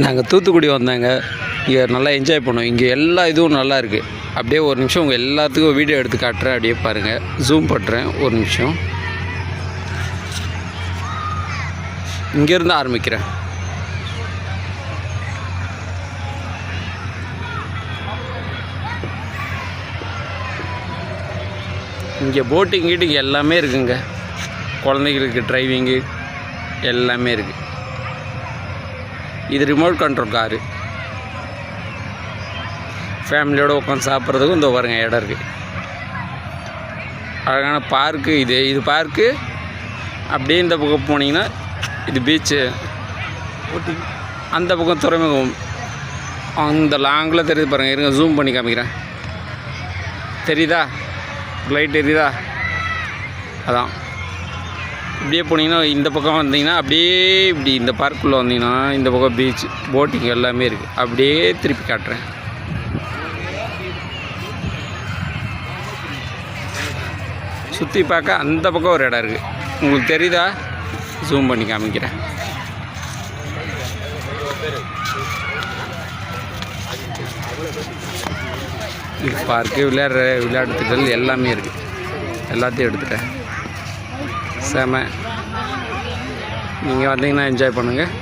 நாங்கள் தூத்துக்குடி வந்தாங்க. இங்கே நல்லா என்ஜாய் பண்ணோம். இங்கே எல்லா இதுவும் நல்லா இருக்குது. அப்படியே ஒரு நிமிஷம் உங்கள் எல்லாத்துக்கும் வீடியோ எடுத்து காட்டுறேன். அப்படியே பாருங்கள், ஜூம் பண்ணுறேன் ஒரு நிமிஷம். இங்கேருந்து ஆரம்பிக்கிறேன். இங்கே போட்டிங் கீட்டிங் எல்லாமே இருக்குங்க. குழந்தைங்களுக்கு டிரைவிங்கு எல்லாமே இருக்குது. இது ரிமோட் கண்ட்ரோல் காரு. ஃபேமிலியோடு உட்காந்து சாப்பிட்றதுக்கும் இந்த பாருங்க இடம் இருக்குது. அழகான பார்க்கு இது பார்க்கு. அப்படியே இந்த பக்கம் போனீங்கன்னா இது பீச்சு. அந்த பக்கம் துறைமுகம் அந்த லாங்கில் தெரியுது பாருங்கள். இருங்க ஜூம் பண்ணி காமிக்கிறேன். தெரியுதா? லைட் எரியுதா? அதான். இப்படியே போனீங்கன்னா இந்த பக்கம் வந்தீங்கன்னா அப்படியே இப்படி இந்த பார்க்குள்ளே வந்தீங்கன்னா இந்த பக்கம் பீச் போட்டிங் எல்லாமே இருக்குது. அப்படியே திருப்பி காட்டுறேன். சுற்றி பார்க்க அந்த பக்கம் ஒரு இடம் இருக்குது. உங்களுக்கு தெரியுதா? ஜூம் பண்ணி காமிக்கிறேன். இது பார்க்கு விளையாட்டுகள் எல்லாமே இருக்குது. எல்லாத்தையும் எடுத்துட்டேன். செம. நீங்கள் வந்தீங்கன்னா என்ஜாய் பண்ணுங்கள்.